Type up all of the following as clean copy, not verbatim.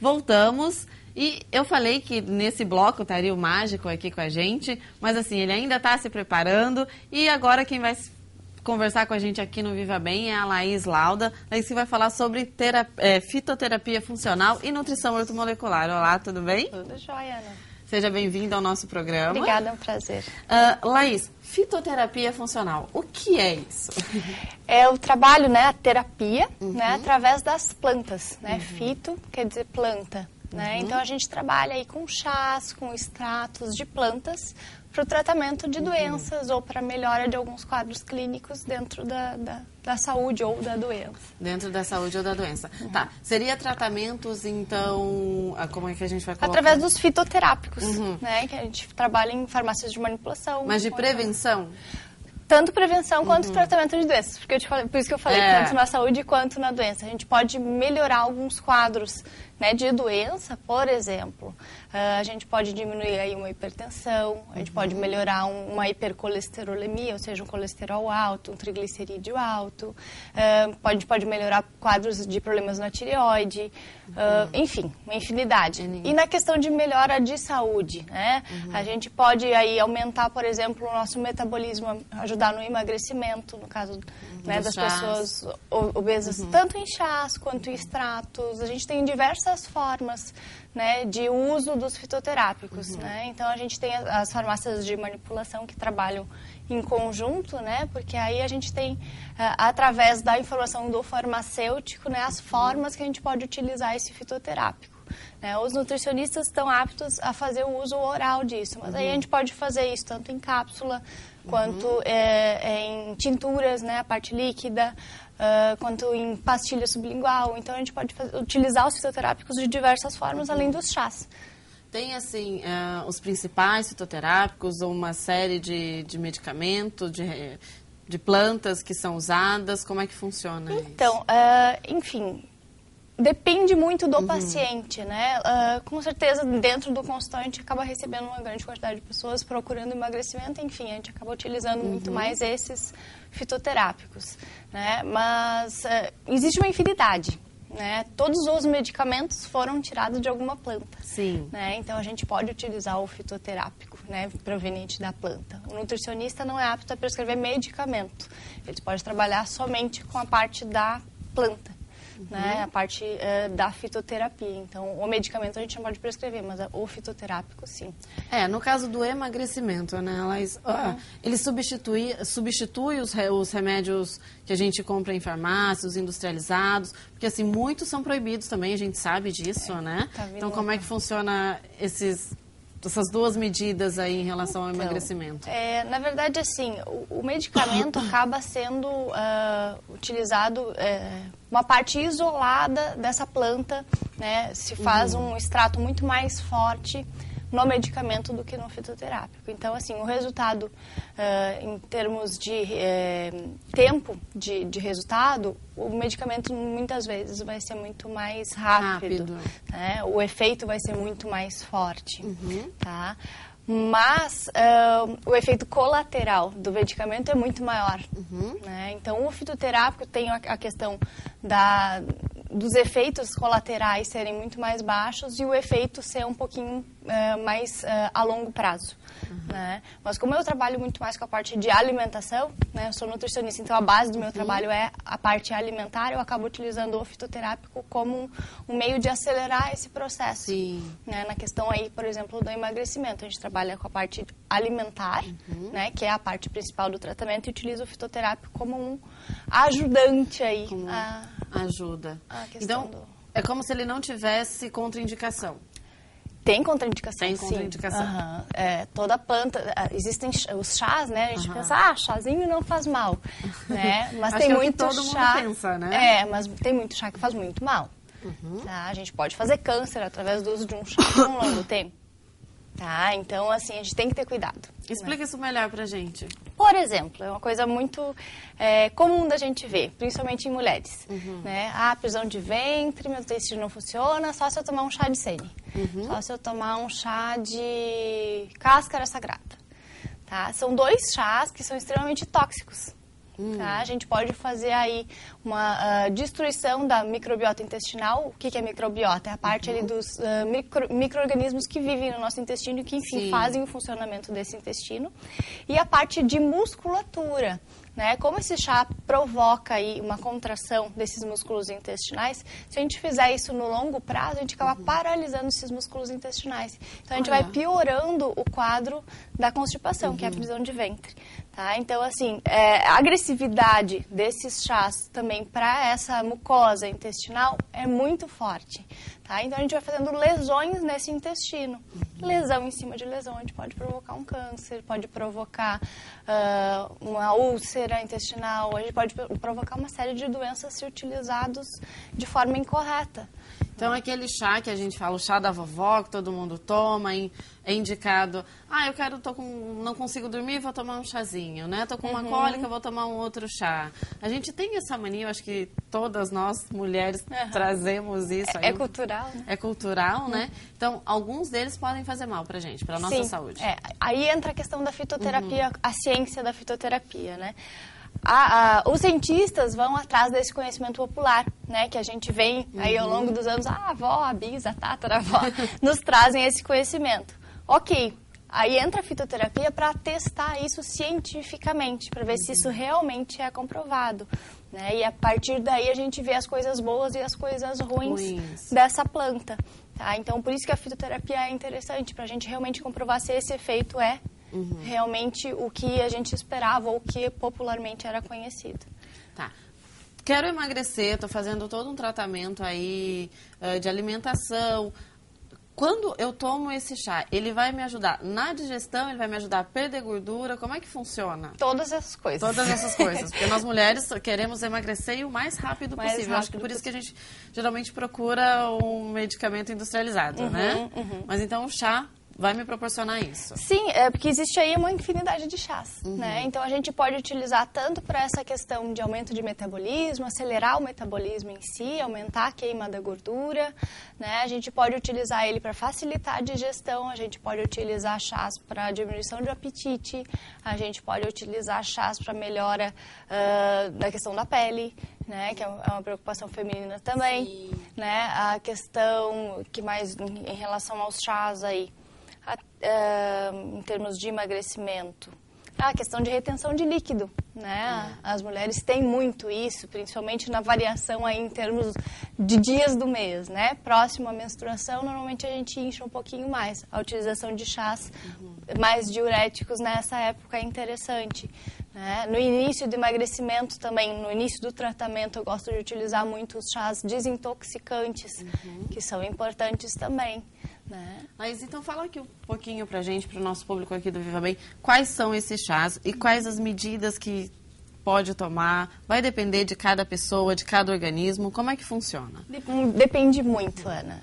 Voltamos e eu falei que nesse bloco estaria o mágico aqui com a gente, mas assim, ele ainda está se preparando e agora quem vai conversar com a gente aqui no Viva Bem é a Laís Lauda. Laís que vai falar sobre fitoterapia funcional e nutrição ortomolecular. Olá, tudo bem? Tudo jóia, Ana. Seja bem-vinda ao nosso programa. Obrigada, é um prazer. Laís, fitoterapia funcional, o que é isso? É o trabalho, né, a terapia, né, através das plantas, né? Fito quer dizer planta, né? Então a gente trabalha aí com chás, com extratos de plantas para o tratamento de doenças ou para a melhora de alguns quadros clínicos dentro da saúde ou da doença. Dentro da saúde ou da doença. Tá. Seria tratamentos, então, como é que a gente vai colocar? Através dos fitoterápicos, né? Que a gente trabalha em farmácias de manipulação. Mas de prevenção? Tanto prevenção quanto tratamento de doenças. Porque por isso que eu falei, tanto na saúde quanto na doença. A gente pode melhorar alguns quadros, né, de doença, por exemplo. A gente pode diminuir aí uma hipertensão, a gente pode melhorar uma hipercolesterolemia, ou seja, um colesterol alto, um triglicerídeo alto. A gente pode melhorar quadros de problemas na tireoide, enfim, uma infinidade. E na questão de melhora de saúde, né? A gente pode aí aumentar, por exemplo, o nosso metabolismo, ajudar no emagrecimento, no caso, né, das pessoas obesas, tanto em chás quanto em extratos. A gente tem diversas formas, né, de uso dos fitoterápicos, né? Então a gente tem as farmácias de manipulação que trabalham em conjunto, né? Porque aí a gente tem, através da informação do farmacêutico, né, as formas que a gente pode utilizar esse fitoterápico. Né? Os nutricionistas estão aptos a fazer o uso oral disso, mas aí a gente pode fazer isso tanto em cápsula quanto em tinturas, né, a parte líquida, quanto em pastilha sublingual. Então a gente pode utilizar os fitoterápicos de diversas formas, além dos chás. Tem, assim, os principais fitoterápicos ou uma série de medicamentos, de plantas que são usadas? Como é que funciona isso? Então, enfim, depende muito do paciente, né? Com certeza, dentro do consultório, a gente acaba recebendo uma grande quantidade de pessoas procurando emagrecimento. Enfim, a gente acaba utilizando muito mais esses fitoterápicos, né? Mas existe uma infinidade. Né? Todos os medicamentos foram tirados de alguma planta. Sim. Né? Então, a gente pode utilizar o fitoterápico, né, proveniente da planta. O nutricionista não é apto a prescrever medicamento. Ele pode trabalhar somente com a parte da planta, né? A parte da fitoterapia. Então, o medicamento a gente não pode prescrever, mas o fitoterápico, sim. No caso do emagrecimento, né, Laís, ele substitui os remédios que a gente compra em farmácias, industrializados, porque assim, muitos são proibidos também, a gente sabe disso, né? Então, como é que funciona essas duas medidas aí em relação ao emagrecimento? Na verdade, assim, o medicamento acaba sendo utilizado uma parte isolada dessa planta, né? Se faz um extrato muito mais forte no medicamento do que no fitoterápico. Então, assim, o resultado, em termos de tempo de resultado, o medicamento muitas vezes vai ser muito mais rápido. Né? O efeito vai ser muito mais forte, tá? Mas o efeito colateral do medicamento é muito maior. Né? Então, o fitoterápico tem a questão dos efeitos colaterais serem muito mais baixos e o efeito ser um pouquinho mais a longo prazo. Né? Mas como eu trabalho muito mais com a parte de alimentação, né? Eu sou nutricionista, então a base do meu trabalho é a parte alimentar, eu acabo utilizando o fitoterápico como um meio de acelerar esse processo. Né? Na questão aí, por exemplo, do emagrecimento, a gente trabalha com a parte alimentar, né? Que é a parte principal do tratamento, e utiliza o fitoterápico como um ajudante aí. Ajuda. Então, é como se ele não tivesse contraindicação. Tem contraindicação, Tem contraindicação. Toda planta, existem os chás, né? A gente pensa, chazinho não faz mal, né? Mas tem muito todo chá, mundo pensa, né? Mas tem muito chá que faz muito mal. Tá? A gente pode fazer câncer através do uso de um chá por um longo tempo. Tá? Então, assim, a gente tem que ter cuidado. Explica isso melhor pra gente. Por exemplo, é uma coisa muito comum da gente ver, principalmente em mulheres. Né? Prisão de ventre, meu intestino não funciona, só se eu tomar um chá de sene. Só se eu tomar um chá de cáscara sagrada. Tá? São dois chás que são extremamente tóxicos. Tá? A gente pode fazer aí uma destruição da microbiota intestinal. O que é microbiota? É a parte ali dos micro-organismos que vivem no nosso intestino e que, enfim, fazem o funcionamento desse intestino. E a parte de musculatura. Né? Como esse chá provoca aí uma contração desses músculos intestinais, se a gente fizer isso no longo prazo, a gente acaba paralisando esses músculos intestinais. Então, a gente vai piorando o quadro da constipação, que é a prisão de ventre. Tá? Então, assim, a agressividade desses chás também para essa mucosa intestinal é muito forte. Tá? Então, a gente vai fazendo lesões nesse intestino. Lesão em cima de lesão, a gente pode provocar um câncer, pode provocar uma úlcera intestinal, a gente pode provocar uma série de doenças se utilizados de forma incorreta. Então, aquele chá que a gente fala, o chá da vovó, que todo mundo toma, é indicado, não consigo dormir, vou tomar um chazinho, né? Tô com uma cólica, vou tomar um outro chá. A gente tem essa mania, eu acho que todas nós, mulheres, trazemos isso. É cultural, né? É cultural, né? Então, alguns deles podem fazer mal pra gente, pra nossa saúde. Aí entra a questão da fitoterapia, a ciência da fitoterapia, né? Os cientistas vão atrás desse conhecimento popular, né, que a gente vem aí ao longo dos anos, a avó, a bisa, a tataravó, nos trazem esse conhecimento. Ok, aí entra a fitoterapia para testar isso cientificamente, para ver se isso realmente é comprovado. Né, e a partir daí a gente vê as coisas boas e as coisas ruins dessa planta. Tá? Então, por isso que a fitoterapia é interessante, para a gente realmente comprovar se esse efeito é realmente o que a gente esperava ou o que popularmente era conhecido. Tá. Quero emagrecer, estou fazendo todo um tratamento aí de alimentação. Quando eu tomo esse chá, ele vai me ajudar na digestão, ele vai me ajudar a perder gordura? Como é que funciona? Todas essas coisas. Todas essas coisas. Porque nós mulheres queremos emagrecer o mais rápido possível. Acho que por isso que a gente geralmente procura um medicamento industrializado, né? Mas então o chá vai me proporcionar isso. Sim, porque existe aí uma infinidade de chás, né? Então, a gente pode utilizar tanto para essa questão de aumento de metabolismo, acelerar o metabolismo em si, aumentar a queima da gordura, né? A gente pode utilizar ele para facilitar a digestão, a gente pode utilizar chás para diminuição de apetite, a gente pode utilizar chás para melhora da questão da pele, né? Que é uma preocupação feminina também, né? A questão que mais em relação aos chás aí, em termos de emagrecimento, a questão de retenção de líquido, né? As mulheres têm muito isso, principalmente na variação aí em termos de dias do mês, né? Próximo à menstruação, normalmente a gente incha um pouquinho mais. A utilização de chás mais diuréticos nessa época é interessante, né? No início do emagrecimento também, no início do tratamento, eu gosto de utilizar muito os chás desintoxicantes, que são importantes também. Né? Mas então fala aqui um pouquinho pra gente, pro nosso público aqui do Viva Bem, quais são esses chás e quais as medidas que pode tomar? Vai depender de cada pessoa, de cada organismo? Como é que funciona? Depende muito, Ana.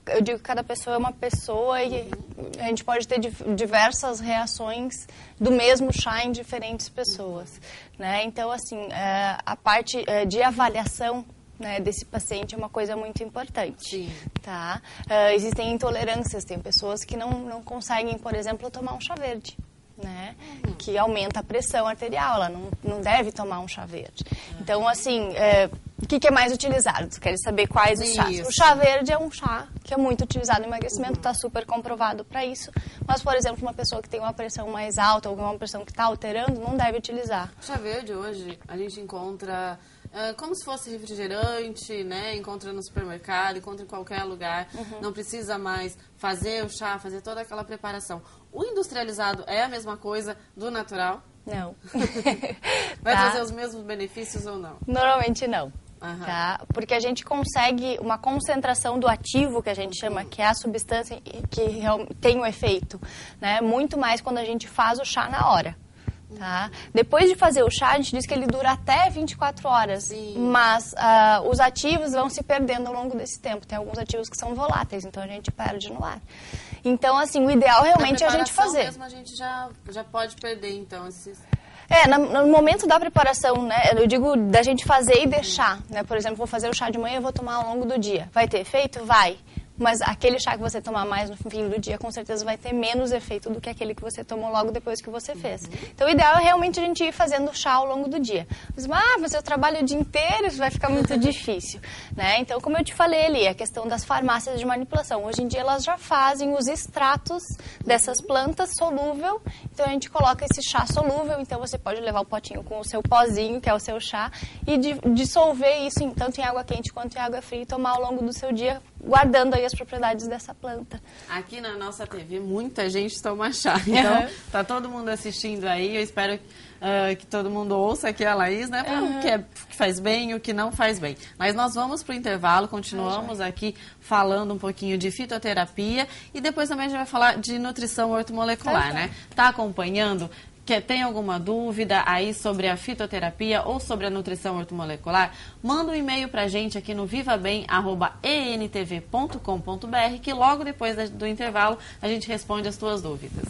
Eu digo que cada pessoa é uma pessoa e a gente pode ter diversas reações do mesmo chá em diferentes pessoas. Né? Então, assim, a parte de avaliação, né, desse paciente é uma coisa muito importante. Sim. Tá? Existem intolerâncias, tem pessoas que não conseguem, por exemplo, tomar um chá verde, né? Que aumenta a pressão arterial, ela não deve tomar um chá verde. Então, assim, o que é mais utilizado? Você quer saber quais os chás? O chá verde é um chá que é muito utilizado no emagrecimento, está super comprovado para isso. Mas, por exemplo, uma pessoa que tem uma pressão mais alta ou uma pressão que está alterando, não deve utilizar. O chá verde hoje a gente encontra como se fosse refrigerante, né? Encontra no supermercado, encontra em qualquer lugar. Não precisa mais fazer o chá, fazer toda aquela preparação. O industrializado é a mesma coisa do natural? Não. Vai trazer os mesmos benefícios ou não? Normalmente não. Tá? Porque a gente consegue uma concentração do ativo, que a gente chama, que é a substância que tem o efeito, né? Muito mais quando a gente faz o chá na hora. Tá? Depois de fazer o chá, a gente diz que ele dura até 24 horas. Sim. Mas os ativos vão se perdendo ao longo desse tempo. Tem alguns ativos que são voláteis, então a gente perde no ar. Então, assim, o ideal realmente é a gente fazer. Mesmo a gente já pode perder, então, esses... No momento da preparação, né, eu digo da gente fazer e deixar, né? Por exemplo, vou fazer o chá de manhã e vou tomar ao longo do dia. Vai ter efeito? Vai. mas aquele chá que você tomar mais no fim do dia, com certeza vai ter menos efeito do que aquele que você tomou logo depois que você fez. Então, o ideal é realmente a gente ir fazendo chá ao longo do dia. Mas eu trabalho o dia inteiro, isso vai ficar muito difícil, né? Então, como eu te falei ali, a questão das farmácias de manipulação. Hoje em dia, elas já fazem os extratos dessas plantas solúvel. Então, a gente coloca esse chá solúvel. Então, você pode levar o potinho com o seu pozinho, que é o seu chá, e dissolver isso tanto em água quente quanto em água fria e tomar ao longo do seu dia, guardando aí as propriedades dessa planta. Aqui na nossa TV, muita gente toma chá. Então, tá todo mundo assistindo aí. Eu espero que todo mundo ouça aqui a Laís, né? O que faz bem e o que não faz bem. Mas nós vamos para o intervalo, continuamos aqui falando um pouquinho de fitoterapia e depois também a gente vai falar de nutrição ortomolecular, né? Tá acompanhando? Tem alguma dúvida aí sobre a fitoterapia ou sobre a nutrição ortomolecular? Manda um e-mail pra gente aqui no vivabem@entv.com.br que logo depois do intervalo a gente responde as tuas dúvidas.